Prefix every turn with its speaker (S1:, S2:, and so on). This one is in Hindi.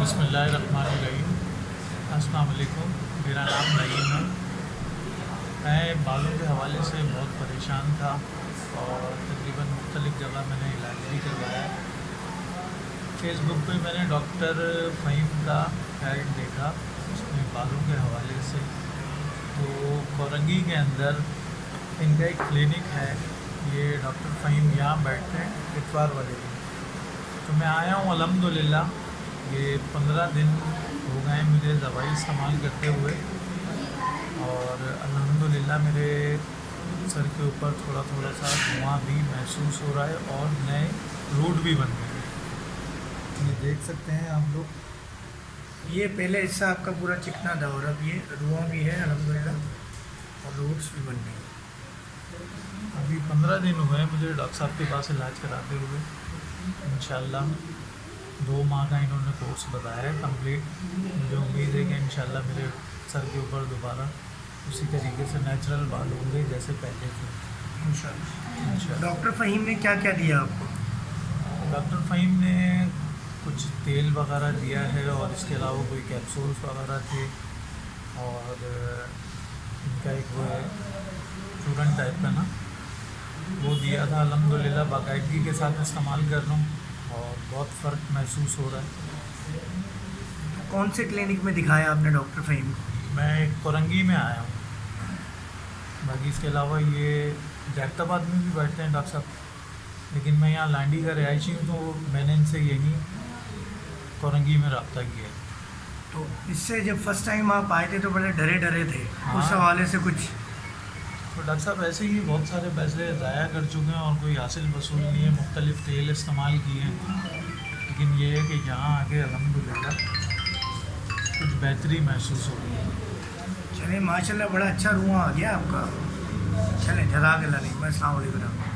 S1: बिस्मिल्लाहिर्रहमानिर्रहीम। अस्सलाम वालेकुम। मेरा नाम नईम है। मैं बालों के हवाले से बहुत परेशान था और तकरीबन मुख्तलिफ़ जगह मैंने इलाज भी करवाया। फ़ेसबुक पे मैंने डॉक्टर फ़हीम का ऐड देखा, उसमें बालों के हवाले से। तो कोरंगी के अंदर इनका एक क्लिनिक है। ये डॉक्टर फ़हीम यहाँ बैठते हैं इतवार वाले दिन। तो मैं आया हूँ अल्हम्दुलिल्लाह। ये 15 दिन हो गए मुझे दवाई इस्तेमाल करते हुए और अल्हम्दुलिल्लाह मेरे सर के ऊपर थोड़ा थोड़ा सा धुआं भी महसूस हो रहा है और नए रूट भी बन गए हैं। ये देख सकते हैं आप लोग।
S2: ये पहले हिस्सा आपका पूरा चिकना था और अब ये रुआ भी है अल्हम्दुलिल्लाह और रूट्स भी बन गए।
S1: अभी 15 दिन हुए हैं मुझे डॉक्टर साहब के पास इलाज कराते हुए। इंशाल्लाह 2 माह का इन्होंने कोर्स बताया है कंप्लीट। मुझे उम्मीद है कि इंशाल्लाह मेरे सर के ऊपर दोबारा उसी तरीके से नेचुरल बाल होंगे जैसे पहले थे इंशाल्लाह।
S2: डॉक्टर फ़हीम ने क्या क्या दिया आपको?
S1: डॉक्टर फ़हीम ने कुछ तेल वगैरह दिया है और इसके अलावा कोई कैप्सूल्स वगैरह थे और इनका एक वो है चूरन टाइप का ना, वो दिया था। अल्हम्दुलिल्लाह बाकायदगी के साथ इस्तेमाल कर रहा हूँ और बहुत फ़र्क महसूस हो रहा है।
S2: कौन से क्लिनिक में दिखाया आपने डॉक्टर फ़हीम को?
S1: मैं कोरंगी में आया हूँ। बाकी इसके अलावा ये जैकताबाद में भी बैठते हैं डॉक्टर साहब, लेकिन मैं यहाँ लांडी का रिहायशी हूँ तो मैंने इनसे यहीं कोरंगी में रब्ता किया।
S2: तो इससे जब फर्स्ट टाइम आप आए थे तो बड़े डरे डरे थे,
S1: हाँ।
S2: उस हवाले से कुछ?
S1: तो डॉक्टर साहब ऐसे ही बहुत सारे पैसे ज़ाया कर चुके हैं और कोई हासिल वसूल नहीं है। मुख्तलिफ़ तेल इस्तेमाल किए हैं, लेकिन ये है कि यहाँ आके अल्हम्दुलिल्लाह कुछ बेहतरी महसूस हो रही है।
S2: चलिए माशाल्लाह बड़ा अच्छा रुआ आ गया आपका। चलें जज़ाकल्लाह। अस्सलाम वालेकुम।